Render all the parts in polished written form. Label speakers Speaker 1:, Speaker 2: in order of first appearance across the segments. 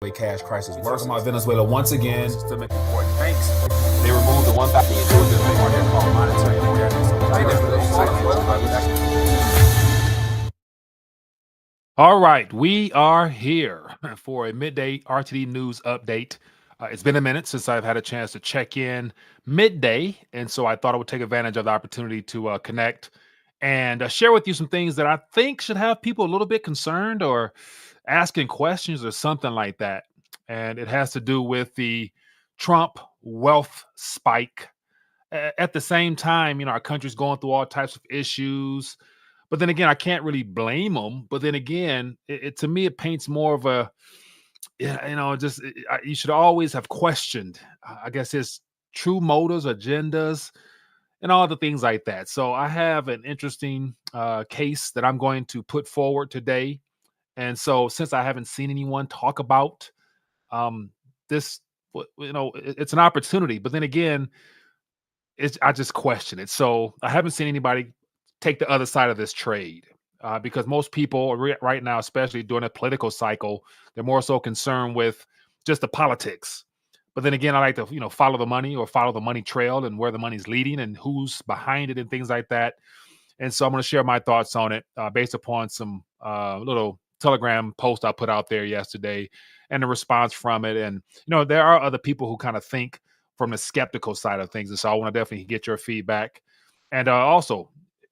Speaker 1: cash crisis works. Talking about Venezuela once again.
Speaker 2: Systemic important banks. They removed the 1,000 they called monetary awareness. All right, we are here for a midday RTD news update. It's been a minute since I've had a chance to check in midday, and so I thought I would take advantage of the opportunity to connect and share with you some things that I think should have people a little bit concerned or asking questions or something like that. And it has to do with the Trump wealth spike. At the same time, our country's going through all types of issues. But then again, I can't really blame them. But then again, to me, it paints more of a, you should always have questioned, I guess, his true motives, agendas, and all the things like that. So I have an interesting case that I'm going to put forward today. And so since I haven't seen anyone talk about this, it's an opportunity. But then again, I just question it. So I haven't seen anybody take the other side of this trade because most people right now, especially during a political cycle, they're more so concerned with just the politics. But then again, I like to follow the money or follow the money trail and where the money's leading and who's behind it and things like that. And so I'm going to share my thoughts on it based upon some little Telegram post I put out there yesterday and the response from it. And there are other people who kind of think from the skeptical side of things. And so I want to definitely get your feedback. And also,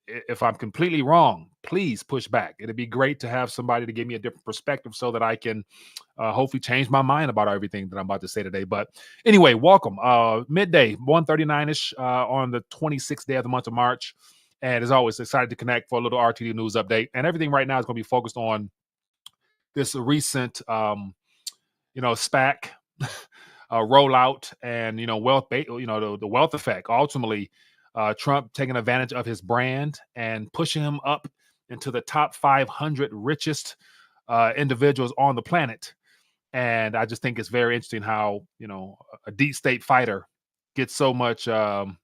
Speaker 2: if I'm completely wrong, please push back. It'd be great to have somebody to give me a different perspective so that I can hopefully change my mind about everything that I'm about to say today. But anyway, welcome. Midday, 1:39-ish on the 26th day of the month of March. And as always, excited to connect for a little RTD news update. And everything right now is going to be focused on this recent, SPAC rollout and the wealth effect. Ultimately, Trump taking advantage of his brand and pushing him up into the top 500 richest individuals on the planet. And I just think it's very interesting how a deep state fighter gets so much how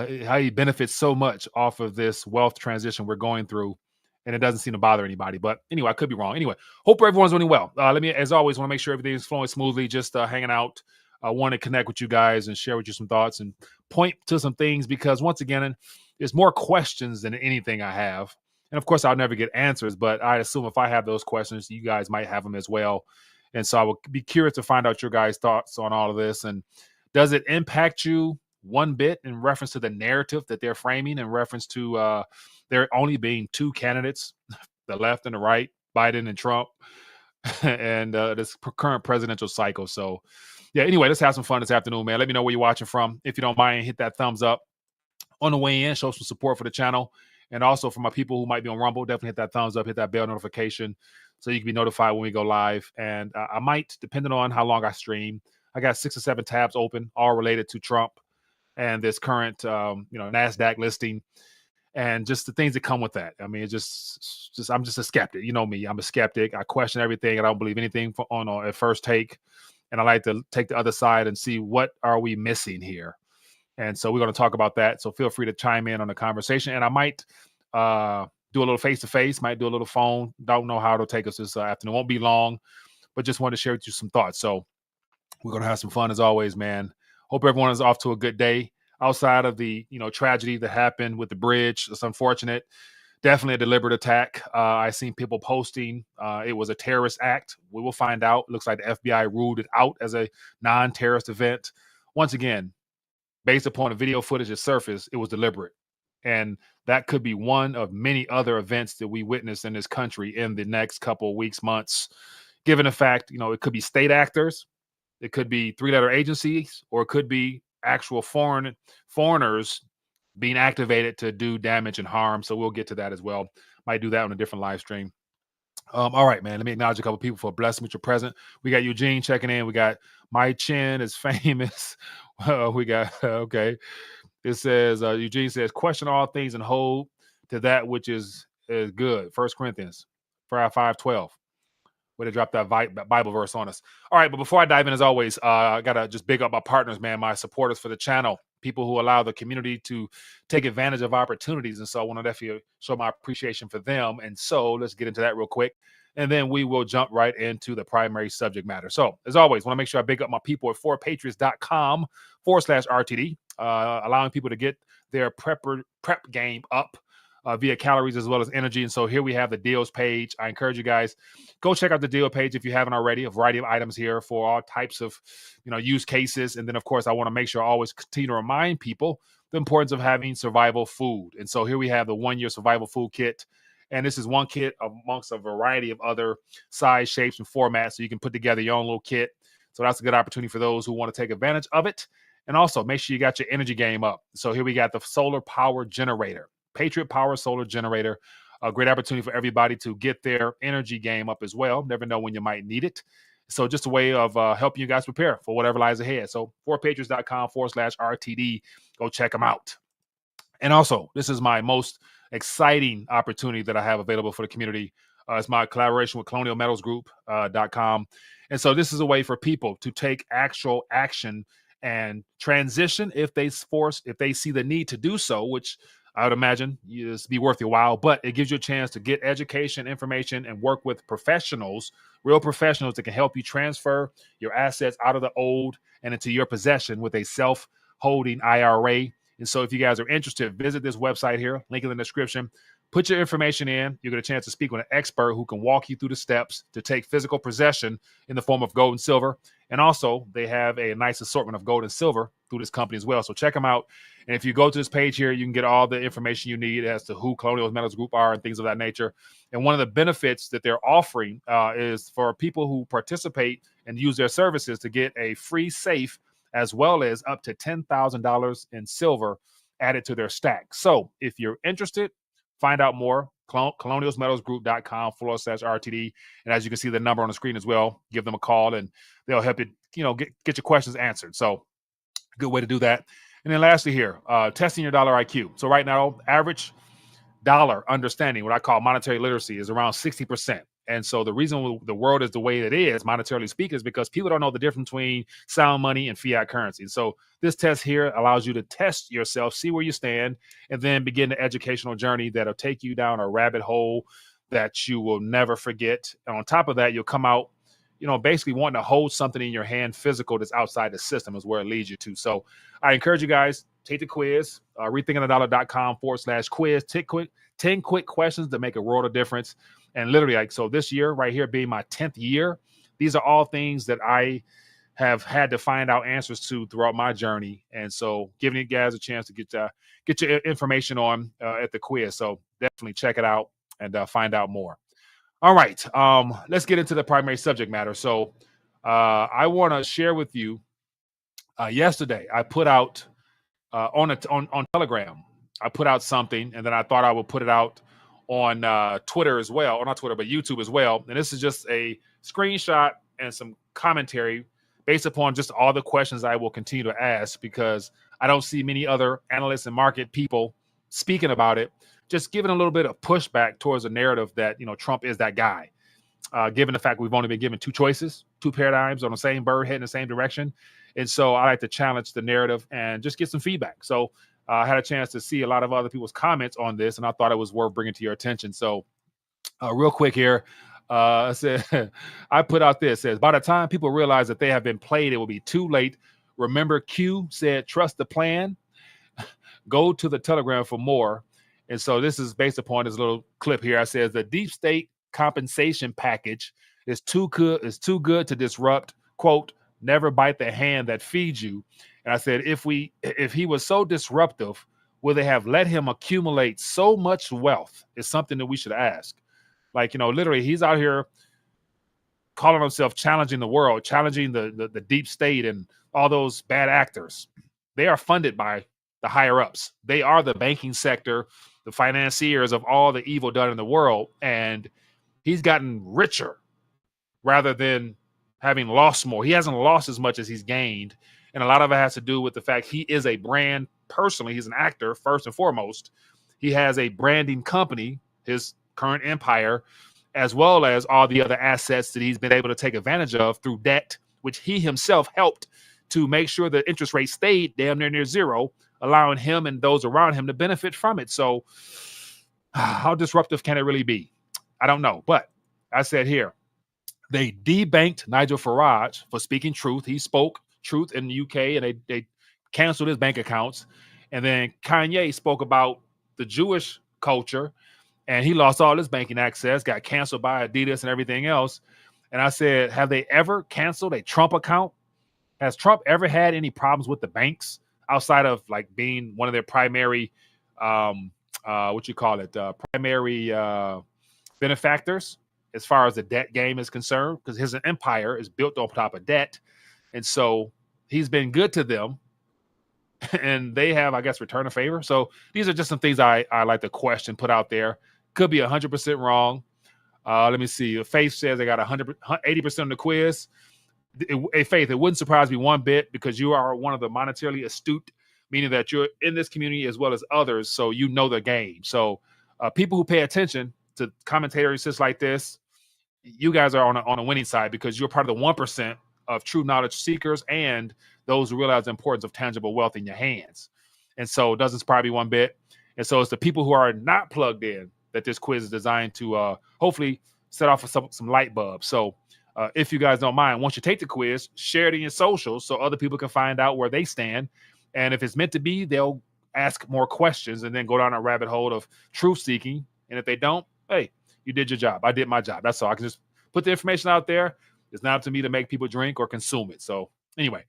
Speaker 2: he benefits so much off of this wealth transition we're going through. And it doesn't seem to bother anybody. But anyway, I could be wrong. Anyway, hope everyone's doing well. As always, want to make sure everything's flowing smoothly, just hanging out. I want to connect with you guys and share with you some thoughts and point to some things because once again, there's more questions than anything I have. And of course, I'll never get answers, but I assume if I have those questions, you guys might have them as well. And so I will be curious to find out your guys' thoughts on all of this. And does it impact you one bit in reference to the narrative that they're framing in reference to there only being two candidates, the left and the right, Biden and Trump, and this current presidential cycle. So, yeah, anyway, let's have some fun this afternoon, man. Let me know where you're watching from. If you don't mind, hit that thumbs up on the way in, show some support for the channel. And also for my people who might be on Rumble, definitely hit that thumbs up, hit that bell notification so you can be notified when we go live. And I might, depending on how long I stream, I got 6 or 7 tabs open, all related to Trump and this current, NASDAQ listing and just the things that come with that. I mean, it's just I'm just a skeptic. You know me, I'm a skeptic. I question everything. I don't believe anything at first take. And I like to take the other side and see what are we missing here. And so we're going to talk about that. So feel free to chime in on the conversation. And I might do a little face-to-face, might do a little phone. Don't know how it'll take us this afternoon. Won't be long, but just wanted to share with you some thoughts. So we're going to have some fun as always, man. Hope everyone is off to a good day. Outside of the tragedy that happened with the bridge, it's unfortunate. Definitely a deliberate attack. I've seen people posting it was a terrorist act. We will find out. It looks like the FBI ruled it out as a non-terrorist event. Once again, based upon the video footage that surfaced, it was deliberate. And that could be one of many other events that we witness in this country in the next couple of weeks, months, given the fact, it could be state actors, it could be 3-letter agencies, or it could be actual foreigners being activated to do damage and harm. So we'll get to that as well. Might do that on a different live stream. All right, man. Let me acknowledge a couple people for blessing with your present. We got Eugene checking in. We got My Chin is famous. We got okay. It says Eugene says, question all things and hold to that which is good. 1 Corinthians 5:12. Way to drop that Bible verse on us. All right, but before I dive in, as always, I gotta just big up my partners, man, my supporters for the channel, people who allow the community to take advantage of opportunities. And so I want to definitely show my appreciation for them. And so let's get into that real quick. and then we will jump right into the primary subject matter. So, as always, want to make sure I big up my people at 4patriots.com/RTD, allowing people to get their prep game up via calories as well as energy. And so here we have the deals page. I encourage you guys, go check out the deal page if you haven't already. A variety of items here for all types of use cases. And then, of course, I want to make sure I always continue to remind people the importance of having survival food. And so here we have the 1-year survival food kit. And this is one kit amongst a variety of other size, shapes, and formats. So you can put together your own little kit. So that's a good opportunity for those who want to take advantage of it. And also make sure you got your energy game up. So here we got the solar power generator, Patriot Power Solar Generator. A great opportunity for everybody to get their energy game up as well. Never know when you might need it. So just a way of helping you guys prepare for whatever lies ahead. So 4patriots.com/RTD. Go check them out. And also, this is my most exciting opportunity that I have available for the community. It's my collaboration with colonialmetalsgroup.com. And so this is a way for people to take actual action and transition if they see the need to do so, which I would imagine is be worth your while. But it gives you a chance to get education, information, and work with professionals, real professionals that can help you transfer your assets out of the old and into your possession with a self-holding IRA. And so if you guys are interested, visit this website here, link in the description. Put your information in. You get a chance to speak with an expert who can walk you through the steps to take physical possession in the form of gold and silver. And also, they have a nice assortment of gold and silver through this company as well. So check them out. And if you go to this page here, you can get all the information you need as to who Colonial Metals Group are and things of that nature. And one of the benefits that they're offering is for people who participate and use their services to get a free safe as well as up to $10,000 in silver added to their stack. So if you're interested, find out more, colonialmetalsgroup.com/RTD. And as you can see the number on the screen as well, give them a call and they'll help you, get your questions answered. So good way to do that. And then lastly here, testing your dollar IQ. So right now, average dollar understanding, what I call monetary literacy, is around 60%. And so the reason the world is the way it is, monetarily speaking, is because people don't know the difference between sound money and fiat currency. So this test here allows you to test yourself, see where you stand, and then begin the educational journey that'll take you down a rabbit hole that you will never forget. And on top of that, you'll come out, basically wanting to hold something in your hand physical that's outside the system is where it leads you to. So I encourage you guys, take the quiz, rethinkingthedollar.com/quiz. Take 10 quick questions that make a world of difference. And literally, so this year right here being my 10th year, these are all things that I have had to find out answers to throughout my journey. And so giving you guys a chance to get your information on at the quiz. So definitely check it out and find out more. All right. Let's get into the primary subject matter. So I want to share with you, yesterday I put out on Telegram, I put out something, and then I thought I would put it out on Twitter as well, or not Twitter, but YouTube as well. And this is just a screenshot and some commentary based upon just all the questions I will continue to ask, because I don't see many other analysts and market people speaking about it, just giving a little bit of pushback towards the narrative that, Trump is that guy. Given the fact we've only been given two choices, two paradigms on the same bird heading the same direction. And so I like to challenge the narrative and just get some feedback. So I had a chance to see a lot of other people's comments on this, and I thought it was worth bringing to your attention. So real quick here, I put out this, says, by the time people realize that they have been played, it will be too late. Remember, Q said, trust the plan. Go to the Telegram for more. And so this is based upon this little clip here. I says the deep state compensation package is too good to disrupt. Quote, never bite the hand that feeds you. And I said, if he was so disruptive, would they have let him accumulate so much wealth? Is something that we should ask. Like, literally, he's out here calling himself challenging the world, challenging the deep state and all those bad actors. They are funded by the higher ups. They are the banking sector, the financiers of all the evil done in the world. And he's gotten richer rather than having lost more. He hasn't lost as much as he's gained. And a lot of it has to do with the fact he is a brand personally. He's an actor, first and foremost. He has a branding company, his current empire, as well as all the other assets that he's been able to take advantage of through debt, which he himself helped to make sure the interest rate stayed damn near zero, allowing him and those around him to benefit from it. So how disruptive can it really be? I don't know. But I said here, they debanked Nigel Farage for speaking truth. He spoke truth in the UK, and they canceled his bank accounts. And then Kanye spoke about the Jewish culture, and he lost all his banking access, got canceled by Adidas and everything else. And I said, have they ever canceled a Trump account? Has Trump ever had any problems with the banks outside of like being one of their primary, primary benefactors as far as the debt game is concerned? Because his empire is built on top of debt. And so he's been good to them. And they have, I guess, returned a favor. So these are just some things I like to question, put out there. Could be 100% wrong. Let me see. Faith says they got 80% on the quiz. Faith, it wouldn't surprise me one bit because you are one of the monetarily astute, meaning that you're in this community as well as others, so you know the game. So people who pay attention to commentators like this, you guys are on a winning side because you're part of the 1% of true knowledge seekers and those who realize the importance of tangible wealth in your hands. And so it doesn't surprise me one bit. And so it's the people who are not plugged in that this quiz is designed to hopefully set off some light bulbs. So if you guys don't mind, once you take the quiz, share it in your socials so other people can find out where they stand. And if it's meant to be, they'll ask more questions and then go down a rabbit hole of truth seeking. And if they don't, hey, you did your job. I did my job. That's all. I can just put the information out there. It's not up to me to make people drink or consume it. So anyway,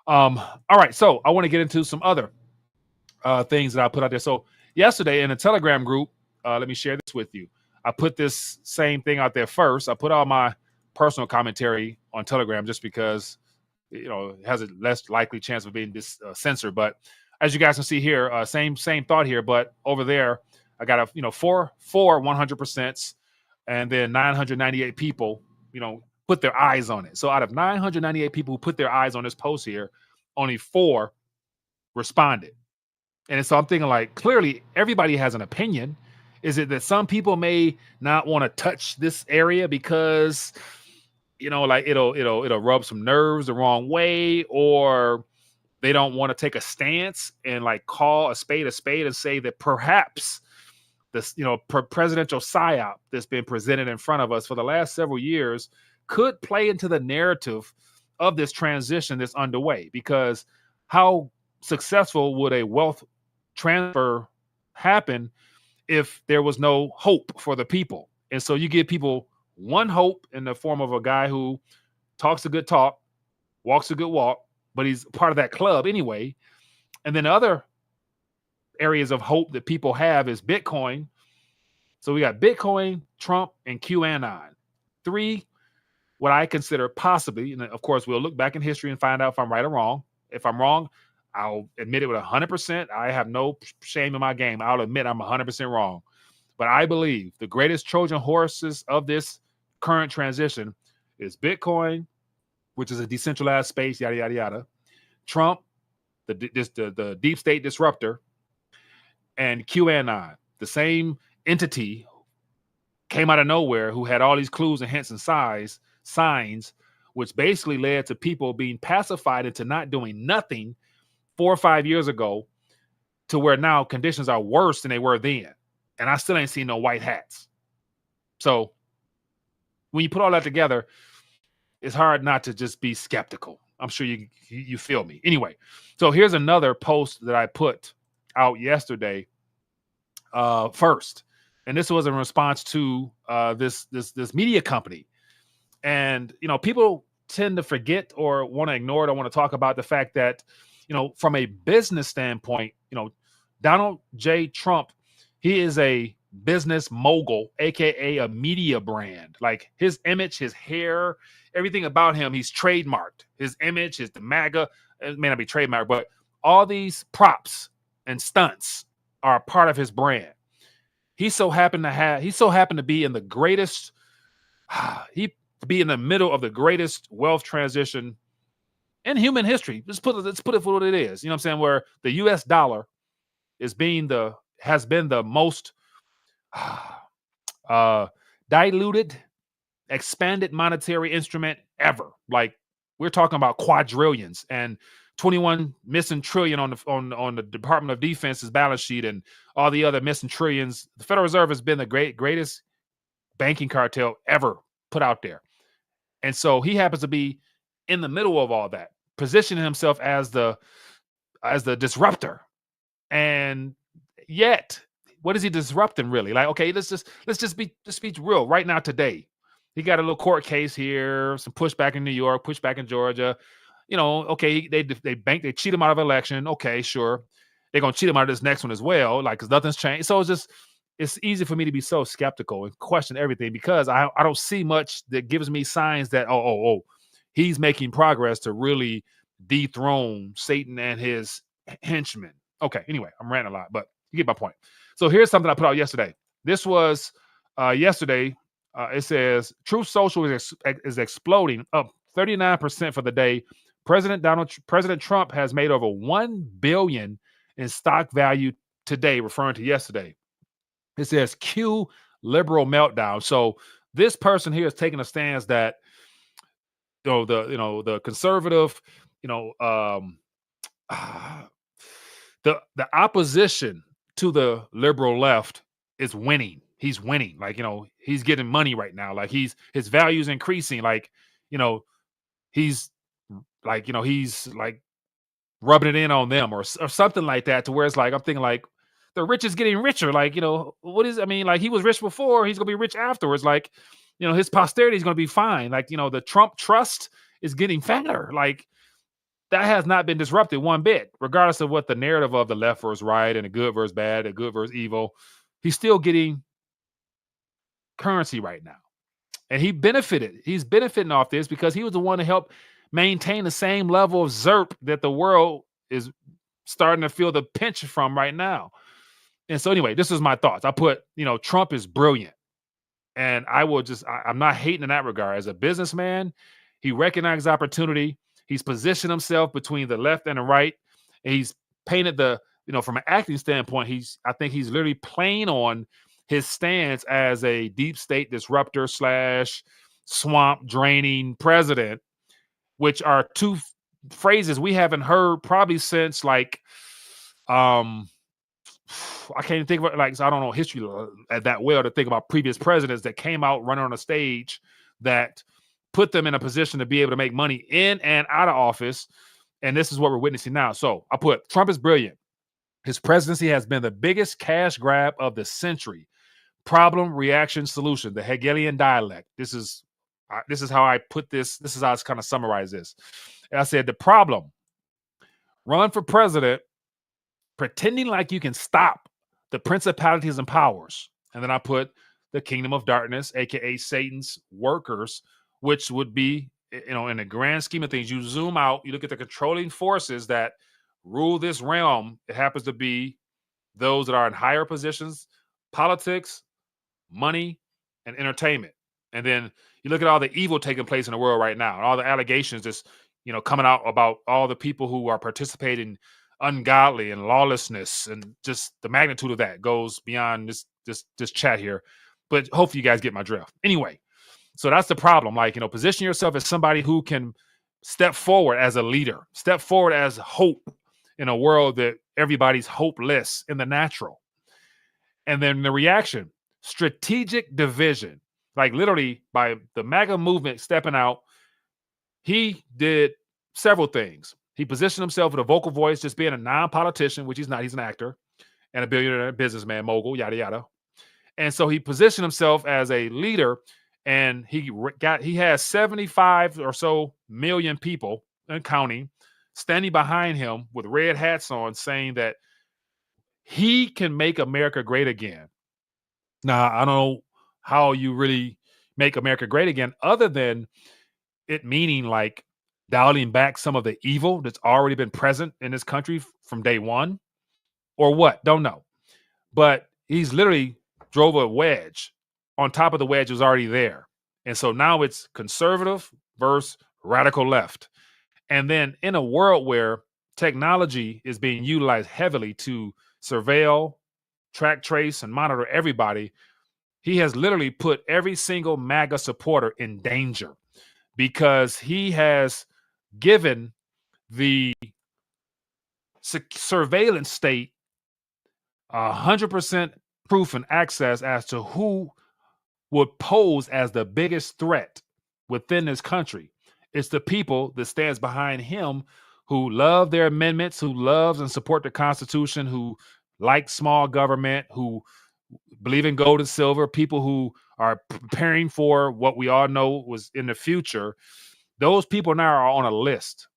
Speaker 2: all right. So I want to get into some other things that I put out there. So yesterday in a Telegram group, let me share this with you. I put this same thing out there first. I put all my personal commentary on Telegram just because, you know, it has a less likely chance of being censored. But as you guys can see here, same thought here, but over there, I got four 100%, and then 998 people, put their eyes on it. So out of 998 people who put their eyes on this post here, only 4 responded. And so I'm thinking, like, clearly everybody has an opinion. Is it that some people may not want to touch this area because, like it'll rub some nerves the wrong way, or they don't want to take a stance and like call a spade and say that perhaps this, presidential psyop that's been presented in front of us for the last several years could play into the narrative of this transition that's underway. Because how successful would a wealth transfer happen if there was no hope for the people? And so you give people one hope in the form of a guy who talks a good talk, walks a good walk, but he's part of that club anyway. And then other areas of hope that people have is Bitcoin. So we got Bitcoin, Trump, and QAnon. 3, what I consider possibly, and of course, we'll look back in history and find out if I'm right or wrong. If I'm wrong, I'll admit it with 100%. I have no shame in my game. I'll admit I'm 100% wrong. But I believe the greatest Trojan horses of this current transition is Bitcoin, which is a decentralized space, yada, yada, yada. Trump, the deep state disruptor, and QAnon, the same entity came out of nowhere who had all these clues and hints and signs, which basically led to people being pacified into not doing nothing 4 or 5 years ago, to where now conditions are worse than they were then. And I still ain't seen no white hats. So when you put all that together, it's hard not to just be skeptical. I'm sure you feel me. Anyway, so here's another post that I put out yesterday first. And this was in response to this media company. And, people tend to forget or want to ignore it. I want to talk about the fact that, from a business standpoint, Donald J. Trump, he is a business mogul, aka a media brand. Like his image, his hair, everything about him, he's trademarked. His image, the MAGA, it may not be trademarked, but all these props and stunts are a part of his brand. He so happened to be in the greatest, be in the middle of the greatest wealth transition in human history. Let's put it for what it is. You know what I'm saying? Where the US dollar has been the most diluted, expanded monetary instrument ever. Like, we're talking about quadrillions and 21 missing trillion on the Department of Defense's balance sheet, and all the other missing trillions. The Federal Reserve has been the greatest banking cartel ever put out there. And so he happens to be in the middle of all that, positioning himself as the disruptor. And yet, what is he disrupting really? Like, okay, let's just be real right now today. He got a little court case here, some pushback in New York, pushback in Georgia. Okay, they cheat him out of election. Okay, sure. They're gonna cheat him out of this next one as well, like, because nothing's changed. So it's easy for me to be so skeptical and question everything because I don't see much that gives me signs that he's making progress to really dethrone Satan and his henchmen. Okay, anyway, I'm ranting a lot, but you get my point. So here's something I put out yesterday. This was yesterday. It says Truth Social is exploding, up 39% for the day. President Trump has made over $1 billion in stock value today, referring to yesterday. It says cue liberal meltdown. So this person here is taking a stance that the conservative, the opposition to the liberal left is winning. He's winning. Like, he's getting money right now. Like his value's increasing. Like, he's he's like rubbing it in on them or something like that, to where it's like, I'm thinking like the rich is getting richer. Like, like he was rich before, he's gonna be rich afterwards. Like, his posterity is gonna be fine. Like, the Trump trust is getting fatter. Like, that has not been disrupted one bit, regardless of what the narrative of the left versus right and the good versus bad, the good versus evil. He's still getting currency right now. And he's benefiting off this because he was the one to help maintain the same level of ZERP that the world is starting to feel the pinch from right now. And so anyway, this is my thoughts. I put, Trump is brilliant. And I'm not hating in that regard. As a businessman, he recognized opportunity. He's positioned himself between the left and the right. And he's painted from an acting standpoint, I think he's literally playing on his stance as a deep state disruptor / swamp draining president, which are two phrases we haven't heard probably since like, I can't even think of it. Like, I don't know history that well to think about previous presidents that came out running on a stage that put them in a position to be able to make money in and out of office. And this is what we're witnessing now. So I put Trump is brilliant. His presidency has been the biggest cash grab of the century. Problem, reaction, solution, the Hegelian dialect. This is how I put this. This is how I kind of summarize this. And I said, the problem, run for president, pretending like you can stop the principalities and powers. And then I put the kingdom of darkness, aka Satan's workers, which would be, in the grand scheme of things, you zoom out, you look at the controlling forces that rule this realm. It happens to be those that are in higher positions, politics, money, and entertainment. And then you look at all the evil taking place in the world right now, and all the allegations just, coming out about all the people who are participating ungodly and lawlessness, and just the magnitude of that goes beyond this chat here. But hopefully you guys get my drift. Anyway, so that's the problem. Like, position yourself as somebody who can step forward as a leader, step forward as hope in a world that everybody's hopeless in the natural. And then the reaction, strategic division. Like, literally, by the MAGA movement stepping out, he did several things. He positioned himself with a vocal voice, just being a non-politician, which he's not. He's an actor and a billionaire, businessman, mogul, yada, yada. And so he positioned himself as a leader, and he has 75 or so million people and counting standing behind him with red hats on, saying that he can make America great again. Now, I don't know how you really make America great again, other than it meaning like dialing back some of the evil that's already been present in this country from day one, or what? Don't know. But he's literally drove a wedge on top of the wedge was already there. And so now it's conservative versus radical left. And then in a world where technology is being utilized heavily to surveil, track, trace, and monitor everybody, he has literally put every single MAGA supporter in danger, because he has given the surveillance state 100% proof and access as to who would pose as the biggest threat within this country. It's the people that stands behind him who love their amendments, who loves and support the Constitution, who like small government, who believe in gold and silver, people who are preparing for what we all know was in the future. Those people now are on a list.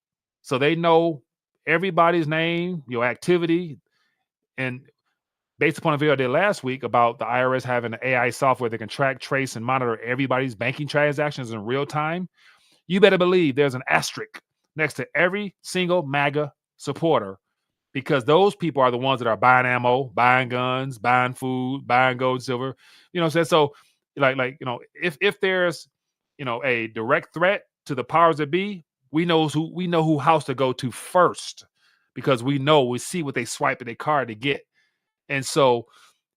Speaker 2: So they know everybody's name, your activity. And based upon a video I did last week about the IRS having AI software that can track, trace, and monitor everybody's banking transactions in real time, you better believe there's an asterisk next to every single MAGA supporter, because those people are the ones that are buying ammo, buying guns, buying food, buying gold and silver. You know what I'm saying? So if there's, a direct threat to the powers that be, we know who house to go to first, because we see what they swipe in their card to get. And so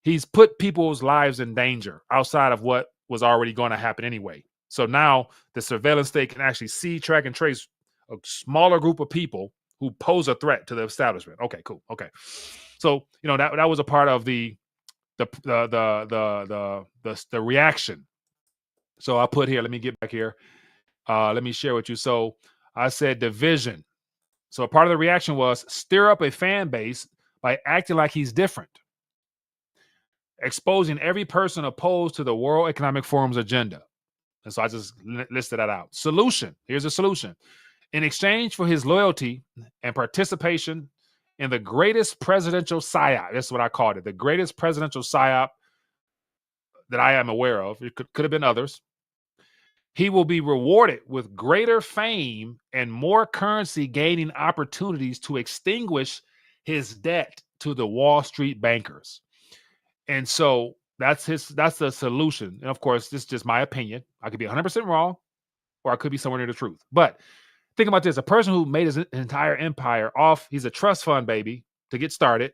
Speaker 2: he's put people's lives in danger outside of what was already going to happen anyway. So now the surveillance state can actually see, track, and trace a smaller group of people who pose a threat to the establishment. Okay, cool. Okay. So, that was a part of the reaction. So I put here, let me get back here. Let me share with you. So I said division. So a part of the reaction was stir up a fan base by acting like he's different, exposing every person opposed to the World Economic Forum's agenda. And so I just listed that out. Solution. Here's a solution. In exchange for his loyalty and participation in the greatest presidential psyop, that's what I called it, the greatest presidential psyop that I am aware of, it could have been others, he will be rewarded with greater fame and more currency gaining opportunities to extinguish his debt to the Wall Street bankers. And so that's the solution. And of course, this is just my opinion. I could be 100% wrong, or I could be somewhere near the truth. But think about this. A person who made his entire empire off, he's a trust fund baby to get started,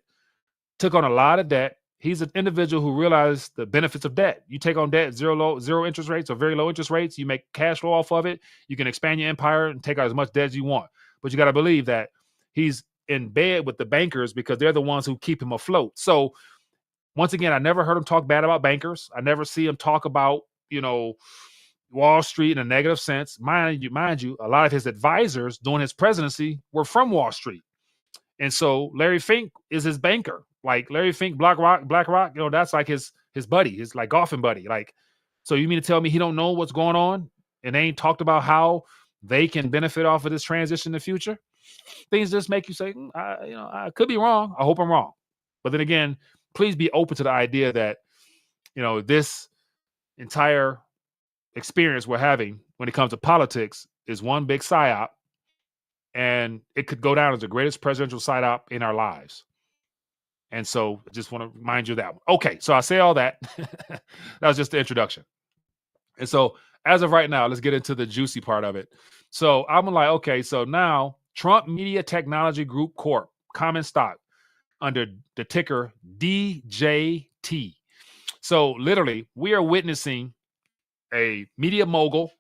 Speaker 2: took on a lot of debt. He's an individual who realized the benefits of debt. You take on debt, zero interest rates or very low interest rates. You make cash flow off of it. You can expand your empire and take out as much debt as you want. But you got to believe that he's in bed with the bankers because they're the ones who keep him afloat. So once again, I never heard him talk bad about bankers. I never see him talk about, Wall Street in a negative sense. Mind you, a lot of his advisors during his presidency were from Wall Street. And so Larry Fink is his banker. Like Larry Fink, BlackRock, that's like his buddy, his like golfing buddy. Like, so you mean to tell me he don't know what's going on and they ain't talked about how they can benefit off of this transition in the future? Things just make you say, I could be wrong. I hope I'm wrong. But then again, please be open to the idea that, this entire experience we're having when it comes to politics is one big psyop, and it could go down as the greatest presidential psyop in our lives. And so I just want to remind you of that one. Okay, so I say all that. That was just the introduction. And so as of right now, let's get into the juicy part of it. So I'm like, okay, so now Trump Media Technology Group Corp, common stock, under the ticker DJT. So literally, we are witnessing a media mogul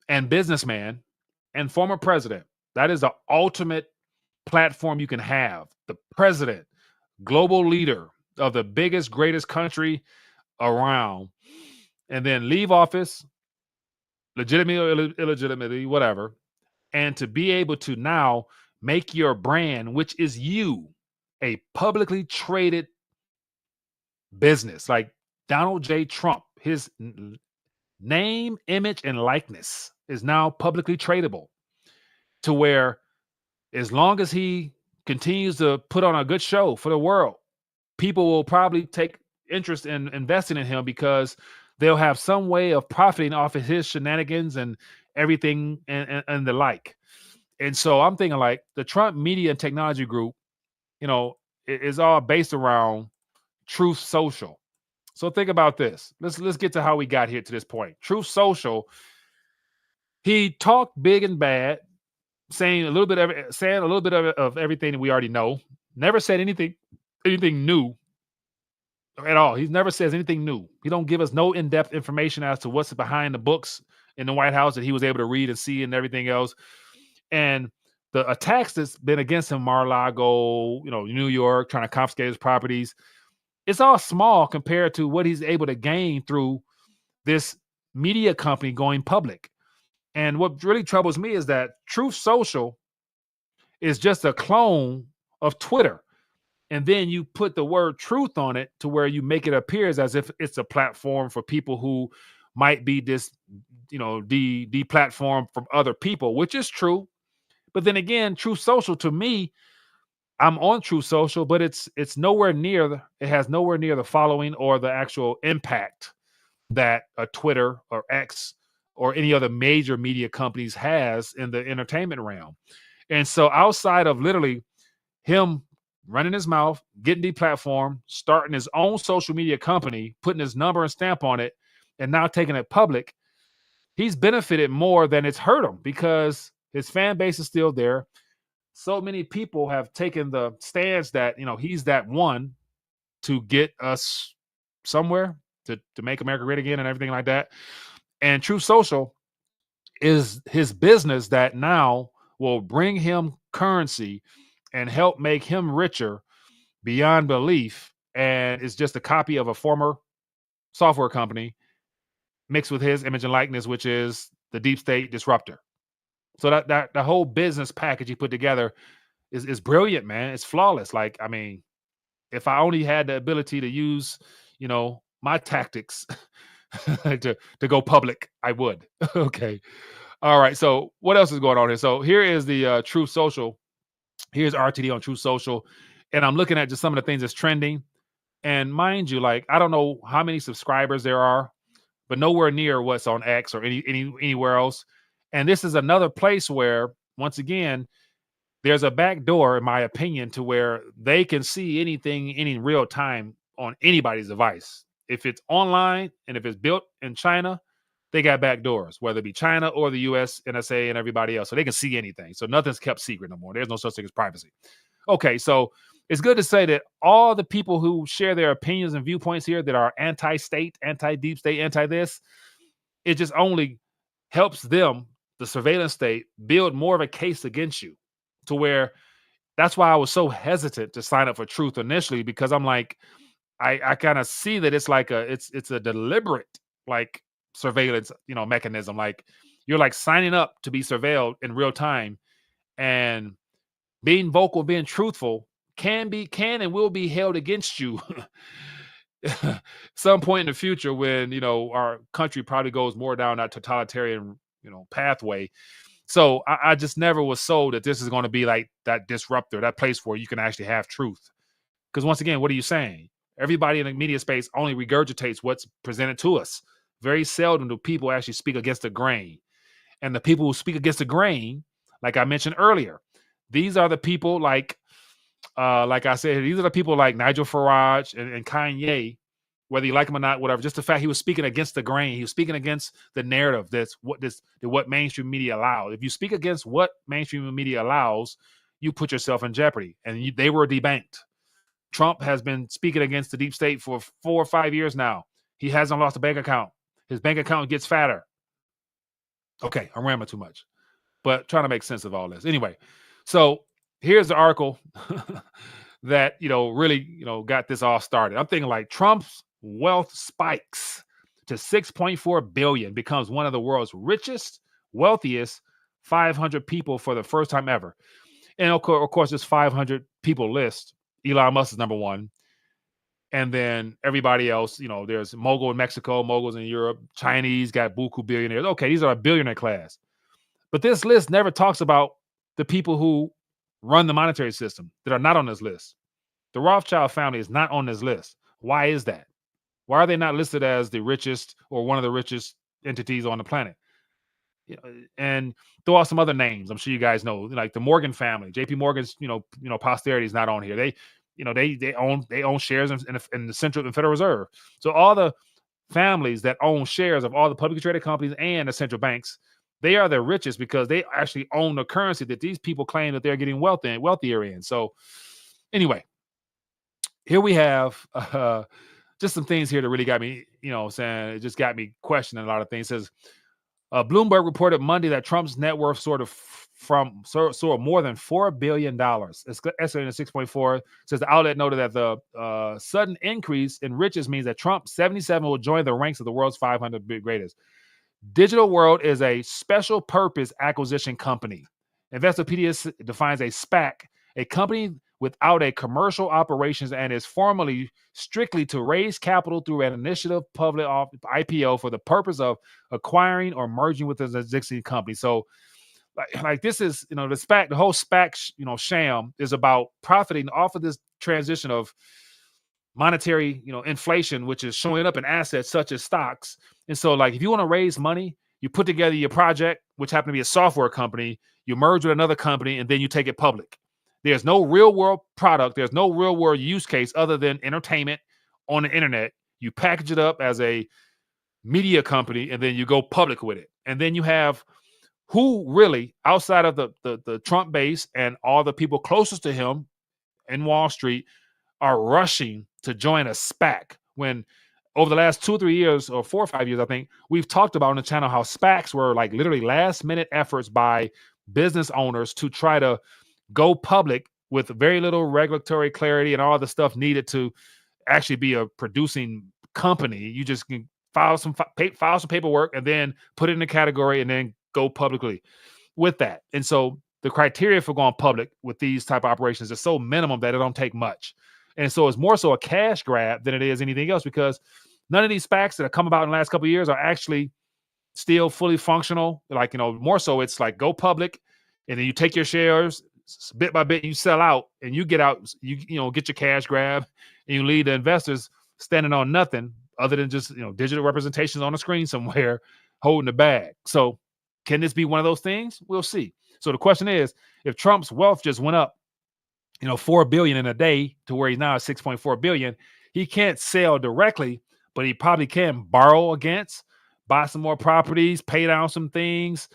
Speaker 2: and businessman and former president. That is the ultimate platform you can have. The president, global leader of the biggest, greatest country around, and then leave office, legitimately or illegitimately, whatever, and to be able to now make your brand, which is you, a publicly traded business like Donald J. Trump, his name, image, and likeness is now publicly tradable, to where as long as he continues to put on a good show for the world, people will probably take interest in investing in him because they'll have some way of profiting off of his shenanigans and everything and the like. And so I'm thinking like the Trump Media and Technology Group, is all based around Truth Social. So think about this. Let's get to how we got here to this point. Truth Social, he talked big and bad, saying a little bit of everything that we already know. Never said anything new at all. He never says anything new. He don't give us no in-depth information as to what's behind the books in the White House that he was able to read and see and everything else. And the attacks that's been against him, Mar-a-Lago, New York, trying to confiscate his properties, it's all small compared to what he's able to gain through this media company going public. And what really troubles me is that Truth Social is just a clone of Twitter. And then you put the word truth on it to where you make it appear as if it's a platform for people who might be deplatformed from other people, which is true. But then again, Truth Social, to me, I'm on Truth Social, but it has nowhere near the following or the actual impact that a Twitter or X or any other major media companies has in the entertainment realm. And so outside of literally him running his mouth, getting deplatformed, starting his own social media company, putting his number and stamp on it, and now taking it public, he's benefited more than it's hurt him because his fan base is still there. So many people have taken the stance that, he's that one to get us somewhere, to make America great again and everything like that. And Truth Social is his business that now will bring him currency and help make him richer beyond belief. And it's just a copy of a former software company mixed with his image and likeness, which is the deep state disruptor. So that the whole business package he put together is brilliant, man. It's flawless. Like, I mean, if I only had the ability to use, my tactics to go public, I would. Okay. All right. So what else is going on here? So here is the Truth Social. Here's RTD on Truth Social. And I'm looking at just some of the things that's trending. And mind you, like, I don't know how many subscribers there are, but nowhere near what's on X or anywhere else. And this is another place where, once again, there's a back door, in my opinion, to where they can see anything in real time on anybody's device. If it's online and if it's built in China, they got back doors, whether it be China or the US, NSA, and everybody else. So they can see anything. So nothing's kept secret no more. There's no such thing as privacy. Okay, so it's good to say that all the people who share their opinions and viewpoints here that are anti-state, anti-deep state, anti-this, it just only helps them, the surveillance state, build more of a case against you, to where that's why I was so hesitant to sign up for Truth initially, because I'm like, I kind of see that it's like it's a deliberate like surveillance, mechanism. Like, you're like signing up to be surveilled in real time, and being vocal, being truthful can and will be held against you some point in the future when, our country probably goes more down that totalitarian, pathway. So I just never was sold that this is going to be like that disruptor, that place where you can actually have truth. Because once again, what are you saying? Everybody in the media space only regurgitates what's presented to us. Very seldom do people actually speak against the grain. And the people who speak against the grain, like I mentioned earlier, these are the people like I said, these are the people like Nigel Farage and Kanye, whether you like him or not, whatever. Just the fact he was speaking against the grain, he was speaking against the narrative what mainstream media allows. If you speak against what mainstream media allows, you put yourself in jeopardy. And they were debanked. Trump has been speaking against the deep state for 4 or 5 years now. He hasn't lost a bank account. His bank account gets fatter. Okay, I'm rambling too much, but trying to make sense of all this. Anyway, so here's the article that, really, got this all started. I'm thinking like Trump's wealth spikes to 6.4 billion, becomes one of the world's richest, wealthiest 500 people for the first time ever. And of course, this 500 people list, Elon Musk is number one. And then everybody else, there's mogul in Mexico, moguls in Europe, Chinese got buku billionaires. Okay, these are a billionaire class. But this list never talks about the people who run the monetary system that are not on this list. The Rothschild family is not on this list. Why is that? Why are they not listed as the richest or one of the richest entities on the planet? And throw out some other names. I'm sure you guys know, like the Morgan family. JP Morgan's, posterity is not on here. They own shares in the Central and Federal Reserve. So all the families that own shares of all the publicly traded companies and the central banks, they are the richest because they actually own the currency that these people claim that they're getting wealthier in. So anyway, here we have just some things here that really got me, saying it just got me questioning a lot of things. It says Bloomberg reported Monday that Trump's net worth sort of soared more than $4 billion. It's estimated at 6.4. Says the outlet noted that the sudden increase in riches means that Trump 77 will join the ranks of the world's 500 greatest. Digital World is a special purpose acquisition company. Investopedia defines a SPAC, a company without a commercial operations and is formally strictly to raise capital through an initiative public IPO for the purpose of acquiring or merging with an existing company. So like this is, the SPAC, the whole SPAC, sham is about profiting off of this transition of monetary, inflation, which is showing up in assets such as stocks. And so like, if you want to raise money, you put together your project, which happened to be a software company, you merge with another company, and then you take it public. There's no real world product. There's no real world use case other than entertainment on the internet. You package it up as a media company, and then you go public with it. And then you have who really, outside of the Trump base and all the people closest to him in Wall Street, are rushing to join a SPAC, when over the last 2 or 3 years, or 4 or 5 years, I think, we've talked about on the channel how SPACs were like literally last minute efforts by business owners to try to go public with very little regulatory clarity and all the stuff needed to actually be a producing company. You just can file some paperwork and then put it in a category and then go publicly with that. And so the criteria for going public with these type of operations is so minimum that it don't take much. And so it's more so a cash grab than it is anything else, because none of these SPACs that have come about in the last couple of years are actually still fully functional. Like, more so it's like go public, and then you take your shares bit by bit, you sell out, and you get out, you get your cash grab, and you leave the investors standing on nothing other than just, digital representations on the screen somewhere holding the bag. So can this be one of those things? We'll see. So the question is, if Trump's wealth just went up, 4 billion in a day to where he's now at 6.4 billion, he can't sell directly, but he probably can borrow against, buy some more properties, pay down some things,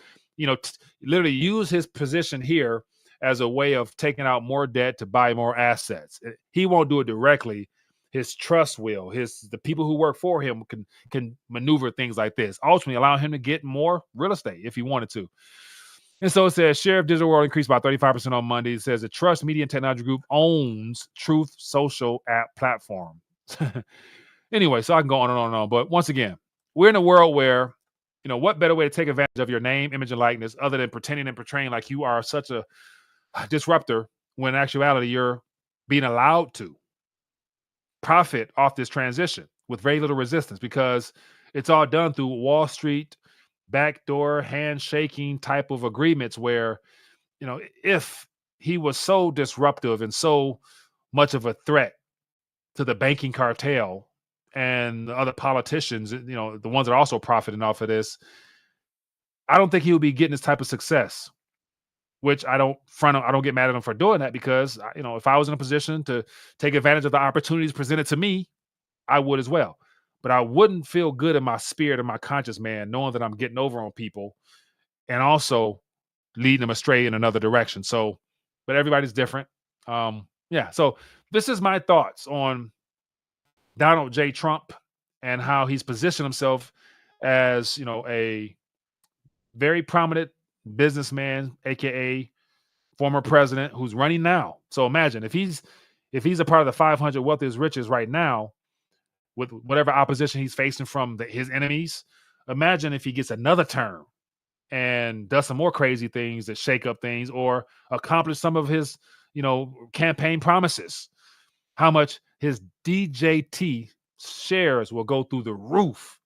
Speaker 2: literally use his position here as a way of taking out more debt to buy more assets. He won't do it directly. His trust will. The people who work for him can maneuver things like this, ultimately allow him to get more real estate if he wanted to. And so it says share of Digital World increased by 35% on Monday. It says the Trust Media and Technology Group owns Truth social app platform. Anyway, so I can go on and on and on. But once again, we're in a world where, what better way to take advantage of your name, image, and likeness other than pretending and portraying like you are such a disruptor, when in actuality you're being allowed to profit off this transition with very little resistance, because it's all done through Wall Street backdoor handshaking type of agreements where, if he was so disruptive and so much of a threat to the banking cartel and the other politicians, the ones that are also profiting off of this, I don't think he would be getting this type of success, which I don't get mad at him for doing that, because, if I was in a position to take advantage of the opportunities presented to me, I would as well. But I wouldn't feel good in my spirit and my conscious, man, knowing that I'm getting over on people and also leading them astray in another direction. So, but everybody's different. So this is my thoughts on Donald J. Trump and how he's positioned himself as, a very prominent businessman, aka former president, who's running now. So imagine if he's a part of the 500 wealthiest riches right now, with whatever opposition he's facing from his enemies. Imagine if he gets another term and does some more crazy things that shake up things, or accomplish some of his, campaign promises. How much his DJT shares will go through the roof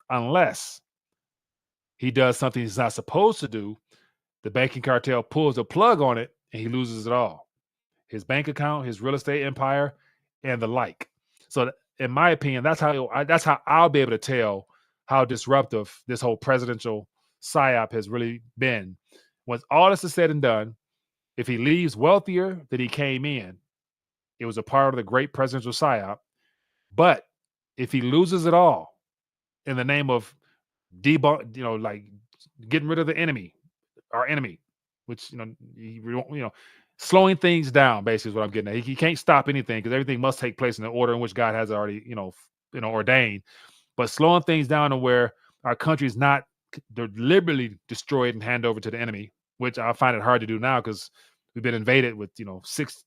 Speaker 2: unless he does something he's not supposed to do. The banking cartel pulls the plug on it and he loses it all. His bank account, his real estate empire, and the like. So in my opinion, that's how I'll be able to tell how disruptive this whole presidential psyop has really been. Once all this is said and done, if he leaves wealthier than he came in, it was a part of the great presidential psyop. But if he loses it all in the name of like getting rid of our enemy, which slowing things down, basically is what I'm getting at. He can't stop anything, because everything must take place in the order in which God has already, ordained. But slowing things down to where our country is not deliberately destroyed and handed over to the enemy, which I find it hard to do now because we've been invaded with 6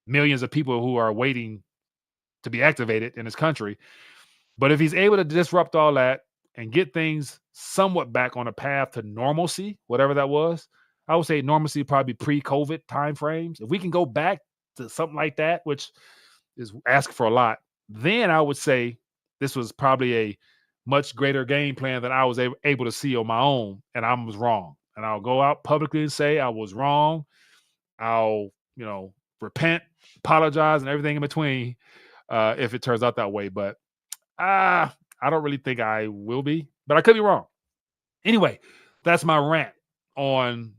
Speaker 2: millions of people who are waiting to be activated in this country. But if he's able to disrupt all that and get things somewhat back on a path to normalcy, whatever that was, I would say normalcy probably pre-COVID timeframes. If we can go back to something like that, which is asking for a lot, then I would say this was probably a much greater game plan than I was able to see on my own, and I was wrong. And I'll go out publicly and say I was wrong. I'll, repent, apologize, and everything in between if it turns out that way. But I don't really think I will be, but I could be wrong. Anyway, that's my rant on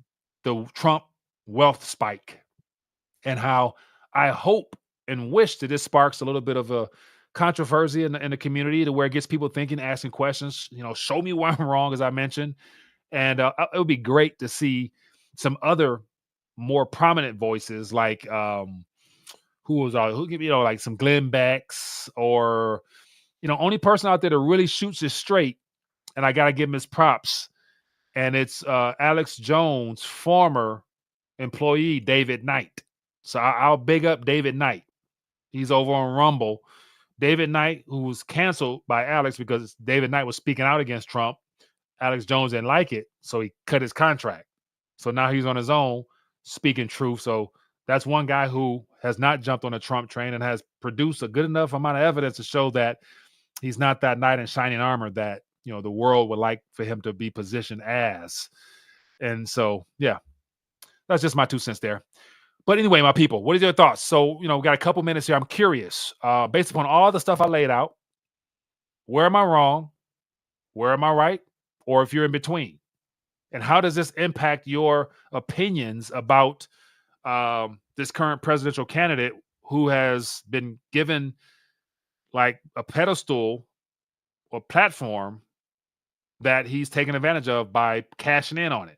Speaker 2: the Trump wealth spike and how I hope and wish that this sparks a little bit of a controversy in the community to where it gets people thinking, asking questions, show me why I'm wrong, as I mentioned. And it would be great to see some other more prominent voices like like some Glenn Becks or only person out there that really shoots it straight, and I gotta give him his props. And it's Alex Jones' former employee, David Knight. So I'll big up David Knight. He's over on Rumble. David Knight, who was canceled by Alex because David Knight was speaking out against Trump. Alex Jones didn't like it, so he cut his contract. So now he's on his own, speaking truth. So that's one guy who has not jumped on a Trump train and has produced a good enough amount of evidence to show that he's not that knight in shining armor that the world would like for him to be positioned as. And so, yeah, that's just my 2 cents there. But anyway, my people, what are your thoughts? So, we got a couple minutes here. I'm curious, based upon all the stuff I laid out, where am I wrong? Where am I right? Or if you're in between? And how does this impact your opinions about this current presidential candidate who has been given like a pedestal or platform that he's taken advantage of by cashing in on it?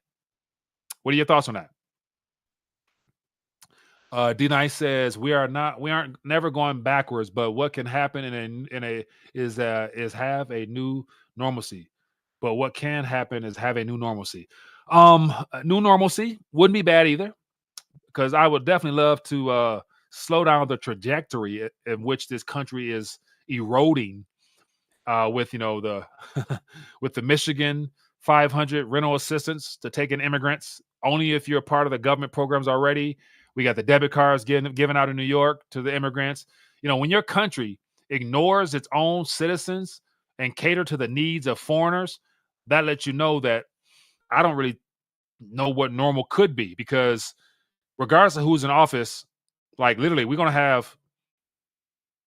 Speaker 2: What are your thoughts on that? D Nice says we aren't never going backwards, but what can happen is have a new normalcy. But what can happen is have a new normalcy. A new normalcy wouldn't be bad either, because I would definitely love to slow down the trajectory in which this country is eroding with the with the Michigan 500 rental assistance to take in immigrants only if you're a part of the government programs already. We got the debit cards given out in New York to the immigrants. When your country ignores its own citizens and cater to the needs of foreigners, that lets you know that I don't really know what normal could be, because regardless of who's in office, like literally, we're going to have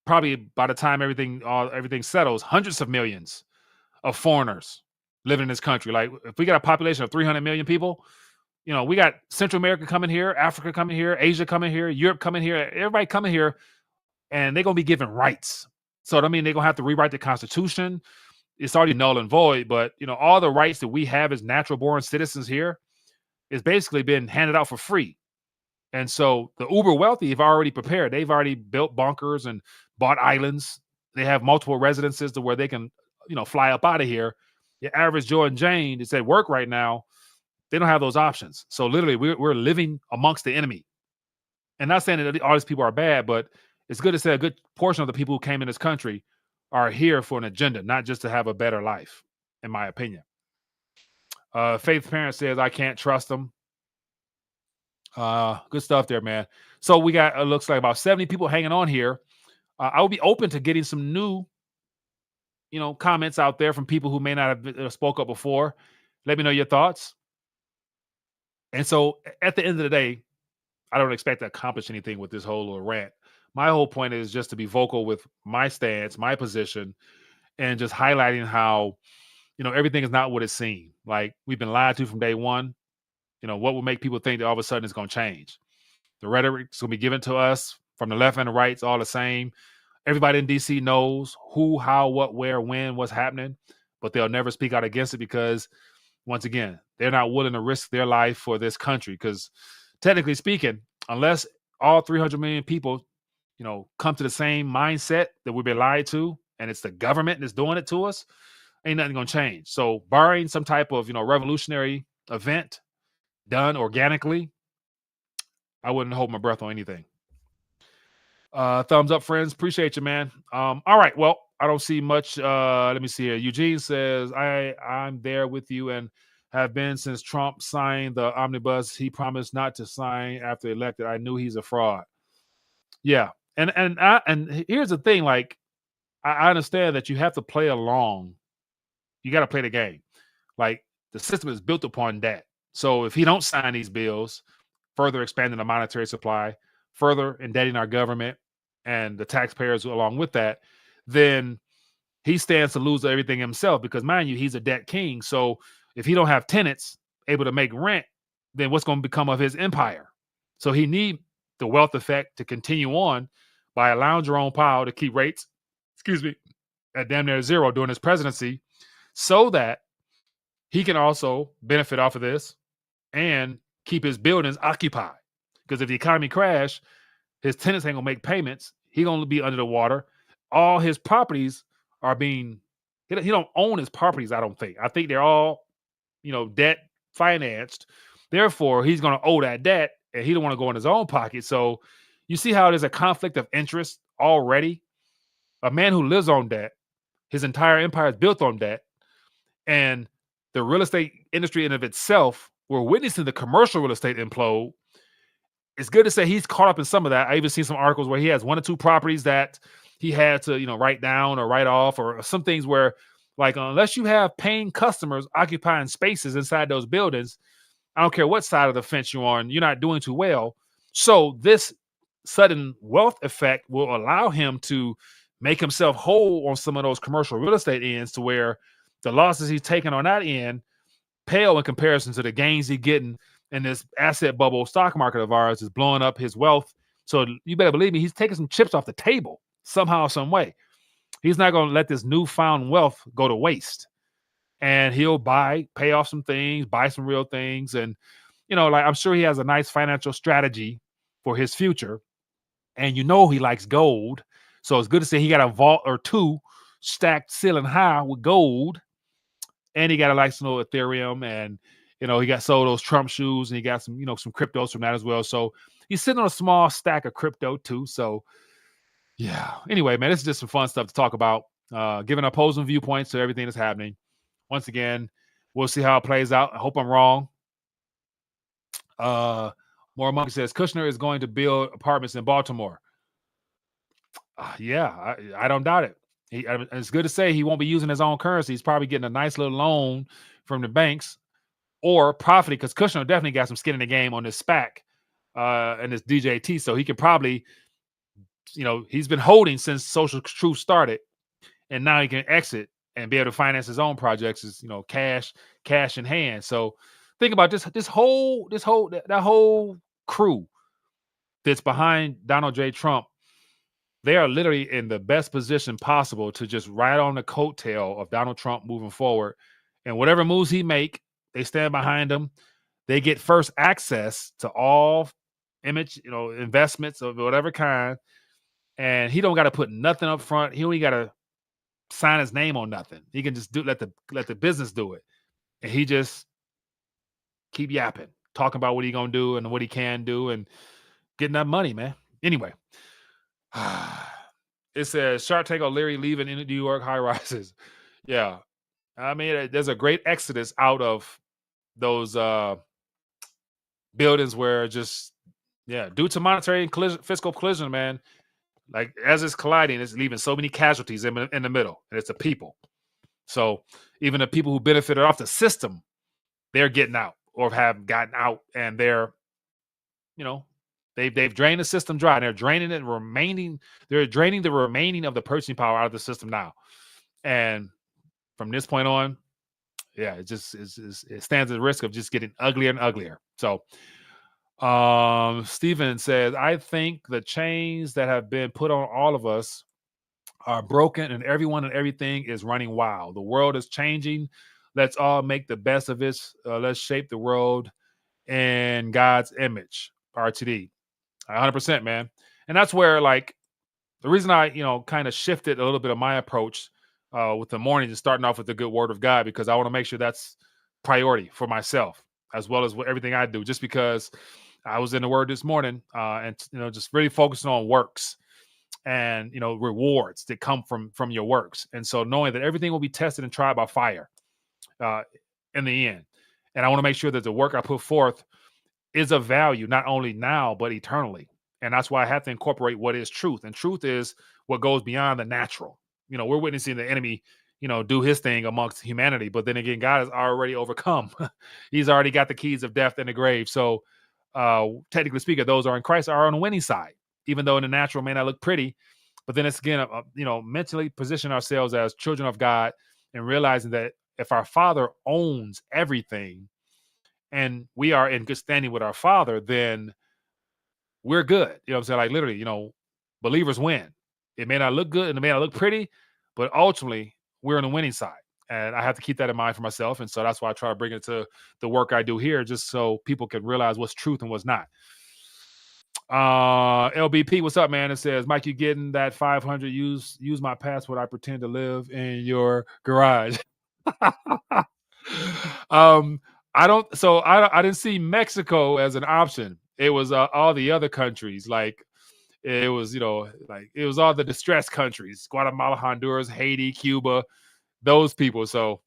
Speaker 2: probably by the time everything settles, hundreds of millions of foreigners living in this country. Like if we got a population of 300 million people, we got Central America coming here, Africa coming here, Asia coming here, Europe coming here, everybody coming here, and they're going to be given rights. So I mean, they're going to have to rewrite the Constitution. It's already null and void, but all the rights that we have as natural born citizens here is basically been handed out for free. And so the uber wealthy have already prepared. They've already built bunkers and bought islands. They have multiple residences to where they can, fly up out of here. Your average Joe and Jane that's at work right now, they don't have those options. So literally, we're living amongst the enemy. And not saying that all these people are bad, but it's good to say a good portion of the people who came in this country are here for an agenda, not just to have a better life, in my opinion. Faith Parent says, I can't trust them. Good stuff there, man. So we got, it looks like about 70 people hanging on here. I would be open to getting some new, comments out there from people who may not have spoke up before. Let me know your thoughts. And so at the end of the day, I don't expect to accomplish anything with this whole little rant. My whole point is just to be vocal with my stance, my position, and just highlighting how, everything is not what it seemed. Like we've been lied to from day one. What will make people think that all of a sudden it's going to change? The rhetoric is going to be given to us from the left and the right. It's all the same. Everybody in DC knows who, how, what, where, when, what's happening, but they'll never speak out against it because, once again, they're not willing to risk their life for this country. Because technically speaking, unless all 300 million people, come to the same mindset that we've been lied to, and it's the government that's doing it to us, ain't nothing going to change. So barring some type of, revolutionary event, done organically, I wouldn't hold my breath on anything. Thumbs up, friends. Appreciate you, man. All right. Well, I don't see much. Let me see here. Eugene says, I'm there with you and have been since Trump signed the omnibus. He promised not to sign after elected. I knew he's a fraud. Yeah. And here's the thing, like, I understand that you have to play along. You got to play the game. Like, the system is built upon debt. So if he don't sign these bills, further expanding the monetary supply, further indebting our government and the taxpayers along with that, then he stands to lose everything himself because, mind you, he's a debt king. So if he don't have tenants able to make rent, then what's going to become of his empire? So he need the wealth effect to continue on by allowing Jerome Powell to keep rates, at damn near zero during his presidency, so that he can also benefit off of this and keep his buildings occupied. Because if the economy crash, his tenants ain't gonna make payments. He gonna be under the water. All his properties are being. He don't own his properties. I don't think. I think they're all, debt financed. Therefore, he's gonna owe that debt, and he don't want to go in his own pocket. So, you see how there's a conflict of interest already. A man who lives on debt, his entire empire is built on debt, and the real estate industry in of itself, we're witnessing the commercial real estate implode. It's good to say he's caught up in some of that. I even seen some articles where he has 1 or 2 properties that he had to, write down or write off, or some things where, like, unless you have paying customers occupying spaces inside those buildings, I don't care what side of the fence you're on, you're not doing too well. So this sudden wealth effect will allow him to make himself whole on some of those commercial real estate ends, to where the losses he's taking on that end pale in comparison to the gains he's getting in this asset bubble stock market of ours is blowing up his wealth. So you better believe me, he's taking some chips off the table somehow, some way. He's not going to let this newfound wealth go to waste. And he'll pay off some things, buy some real things. And, like, I'm sure he has a nice financial strategy for his future. And he likes gold. So it's good to say he got a vault or 2 stacked ceiling high with gold. And he got a nice little Ethereum, and he got sold those Trump shoes, and he got some some cryptos from that as well. So he's sitting on a small stack of crypto too. So yeah. Anyway, man, this is just some fun stuff to talk about. Giving opposing viewpoints to everything that's happening. Once again, we'll see how it plays out. I hope I'm wrong. More Monkey says Kushner is going to build apartments in Baltimore. Yeah, I don't doubt it. It's good to say he won't be using his own currency. He's probably getting a nice little loan from the banks, or profiting, because Kushner definitely got some skin in the game on this SPAC and this DJT. So he can probably, he's been holding since Social Truth started, and now he can exit and be able to finance his own projects, is cash in hand. So think about that whole crew that's behind Donald J. Trump. They are literally in the best position possible to just ride on the coattail of Donald Trump moving forward. And whatever moves he make, they stand behind him. They get first access to all image, investments of whatever kind. And he don't got to put nothing up front. He only got to sign his name on nothing. He can just let the business do it. And he just keep yapping, talking about what he gonna do and what he can do, and getting that money, man. Anyway. It says Shark Tank O'Leary leaving in the New York Highrises. Yeah. I mean, there's a great exodus out of those buildings where just, due to monetary and fiscal collision, man, like, as it's colliding, it's leaving so many casualties in the middle, and it's the people. So even the people who benefited off the system, they're getting out or have gotten out, and they're, They've drained the system dry. They're draining the remaining of the purchasing power out of the system now. And from this point on, it just it stands at risk of just getting uglier and uglier. So Stephen says, I think the chains that have been put on all of us are broken, and everyone and everything is running wild. The world is changing. Let's all make the best of it. Let's shape the world in God's image. RTD. 100%, man. And that's where, like, the reason I, kind of shifted a little bit of my approach with the morning and starting off with the good word of God, because I want to make sure that's priority for myself. as well as everything I do, just because I was in the Word this morning, and just really focusing on works and rewards that come from your works. And so knowing that everything will be tested and tried by fire uh, in the end, and I want to make sure that the work I put forth is of value not only now but eternally. And that's why I have to incorporate what is truth, and truth is what goes beyond the natural. We're witnessing the enemy do his thing amongst humanity, but then again, God has already overcome. He's already got the keys of death and the grave. So technically speaking, those are in Christ are on the winning side, even though in the natural may not look pretty. But then it's again, mentally position ourselves as children of God and realizing that if our Father owns everything and we are in good standing with our Father, then we're good. You know what I'm saying? Like literally, believers win. It may not look good and it may not look pretty, but ultimately we're on the winning side. And I have to keep that in mind for myself. And so that's why I try to bring it to the work I do here, just so people can realize what's truth and what's not. LBP, what's up, man? It says, Mike, you getting that 500? Use my password. I pretend to live in your garage. I didn't see Mexico as an option. It was all the other countries. Like it was, it was all the distressed countries: Guatemala, Honduras, Haiti, Cuba, those people. So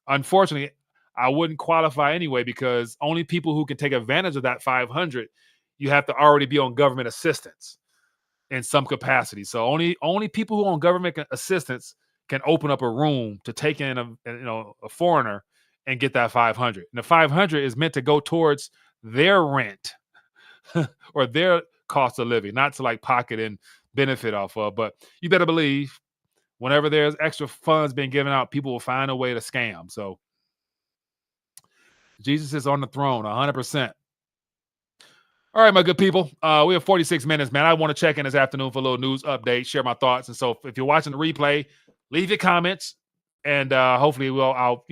Speaker 2: unfortunately, I wouldn't qualify anyway, because only people who can take advantage of that 500, you have to already be on government assistance in some capacity. So only people who are on government assistance can open up a room to take in a foreigner and get that 500. And the 500 is meant to go towards their rent or their cost of living, not to like pocket and benefit off of. But you better believe whenever there's extra funds being given out, people will find a way to scam. So Jesus is on the throne 100%. All right, my good people. We have 46 minutes, man. I want to check in this afternoon for a little news update, share my thoughts. And so if you're watching the replay, leave your comments, and hopefully I'll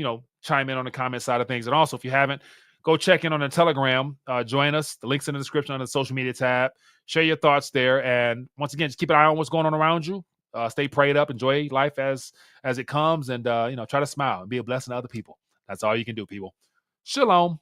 Speaker 2: chime in on the comment side of things. And also, if you haven't, go check in on the Telegram. Join us. The link's in the description on the social media tab. Share your thoughts there. And once again, just keep an eye on what's going on around you. Stay prayed up. Enjoy life as it comes, and try to smile and be a blessing to other people. That's all you can do, people. Shalom.